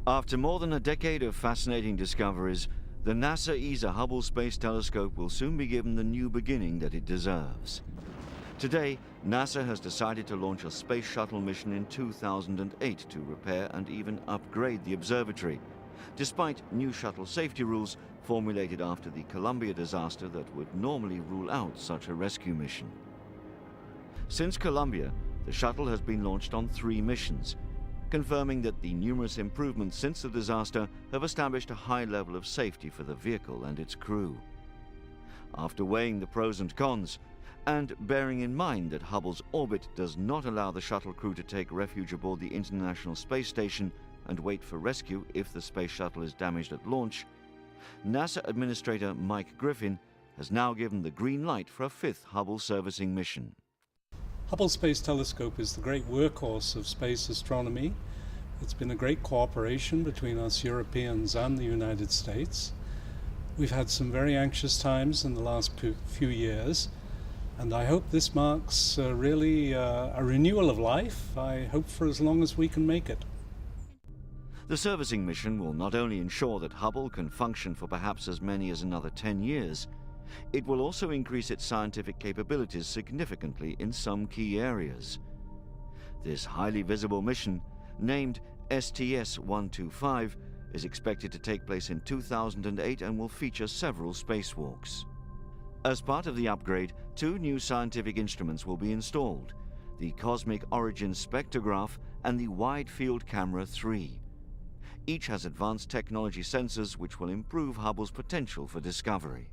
After more than a decade of fascinating discoveries, the NASA ESA Hubble Space Telescope will soon be given the new beginning that it deserves. Today, NASA has decided to launch a space shuttle mission in 2008 to repair and even upgrade the observatory, despite new shuttle safety rules formulated after the Columbia disaster that would normally rule out such a rescue mission. Since Columbia, the shuttle has been launched on 3 missions, confirming that the numerous improvements since the disaster have established a high level of safety for the vehicle and its crew. After weighing the pros and cons, and bearing in mind that Hubble's orbit does not allow the shuttle crew to take refuge aboard the International Space Station and wait for rescue if the space shuttle is damaged at launch, NASA Administrator Mike Griffin has now given the green light for a 5th Hubble servicing mission. Hubble Space Telescope is the great workhorse of space astronomy. It's been a great cooperation between us Europeans and the United States. We've had some very anxious times in the last few years, and I hope this marks really a renewal of life. I hope for as long as we can make it. The servicing mission will not only ensure that Hubble can function for perhaps as many as another 10 years, it will also increase its scientific capabilities significantly in some key areas. This highly visible mission, named STS-125, is expected to take place in 2008 and will feature several spacewalks. As part of the upgrade, 2 new scientific instruments will be installed, the Cosmic Origin Spectrograph and the Wide Field Camera 3. Each has advanced technology sensors which will improve Hubble's potential for discovery.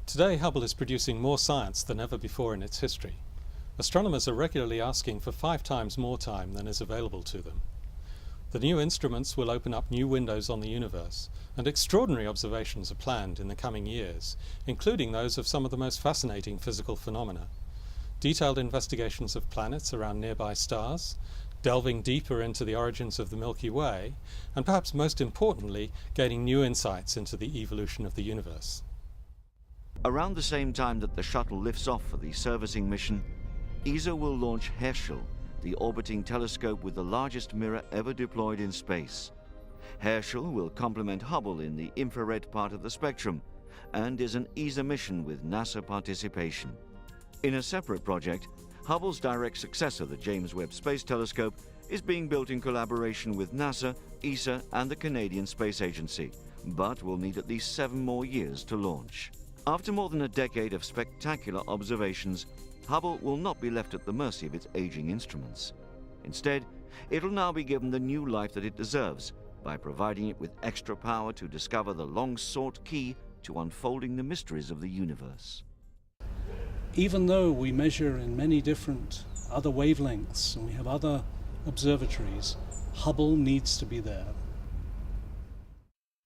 Today, Hubble is producing more science than ever before in its history. Astronomers are regularly asking for 5 times more time than is available to them. The new instruments will open up new windows on the universe, and extraordinary observations are planned in the coming years, including those of some of the most fascinating physical phenomena. Detailed investigations of planets around nearby stars, delving deeper into the origins of the Milky Way, and perhaps most importantly, gaining new insights into the evolution of the universe. Around the same time that the shuttle lifts off for the servicing mission, ESA will launch Herschel, the orbiting telescope with the largest mirror ever deployed in space. Herschel will complement Hubble in the infrared part of the spectrum and is an ESA mission with NASA participation. In a separate project, Hubble's direct successor, the James Webb Space Telescope, is being built in collaboration with NASA, ESA and the Canadian Space Agency, but will need at least 7 more years to launch. After more than a decade of spectacular observations, Hubble will not be left at the mercy of its aging instruments. Instead, it'll now be given the new life that it deserves by providing it with extra power to discover the long-sought key to unfolding the mysteries of the universe. Even though we measure in many different other wavelengths and we have other observatories, Hubble needs to be there.